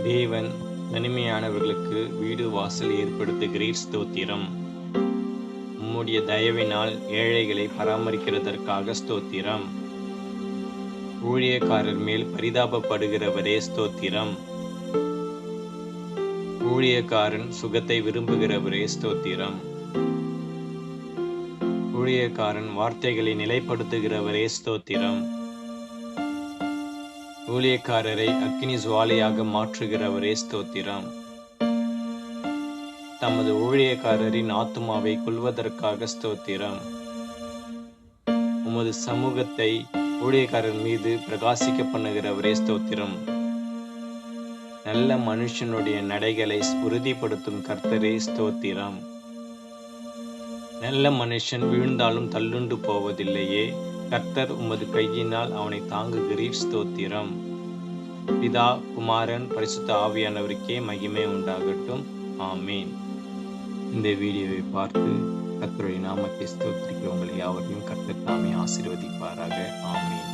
தேவன் தனிமையானவர்களுக்கு வீடு வாசல் ஏற்படுத்துகிறீர், ஸ்தோத்திரம். உம்முடைய தயவினால் ஏழைகளை பராமரிக்கிறதற்காக ஸ்தோத்திரம். ஊழியக்காரர் மேல் பரிதாபப்படுகிறவரே ஸ்தோத்திரம். ஊழியக்காரன் சுகத்தை விரும்புகிறவரே ஸ்தோத்திரம். ஊழியக்காரன் வார்த்தைகளை நிலைப்படுத்துகிறவரே ஸ்தோத்திரம். ஊழியக்காரரை அக்கினி ஜுவாலையாக மாற்றுகிறவரே ஸ்தோத்திரம். தமது ஊழியக்காரரின் ஆத்துமாவை கொல்வதற்காக ஸ்தோத்திரம். உமது சமூகத்தை ஊழியக்காரர் மீது பிரகாசிக்க பண்ணுகிறவரே ஸ்தோத்திரம். நல்ல மனுஷனுடைய நடைகளை உறுதிப்படுத்தும் கர்த்தரே ஸ்தோத்திரம். நல்ல மனுஷன் வீழ்ந்தாலும் தள்ளுண்டு போவதில்லையே, கர்த்தர் உமது கையினால் அவனை தாங்குகிறீர், ஸ்தோத்திரம். பிதா, குமாரன், பரிசுத்த ஆவியானவருக்கே மகிமை உண்டாகட்டும். ஆமீன். இந்த வீடியோவை பார்த்து கர்த்தருடைய நாமத்தை ஸ்தோத்திரிக்க உங்களை யாவரையும் கர்த்தர் தாமே ஆசீர்வதிப்பாராக. ஆமீன்.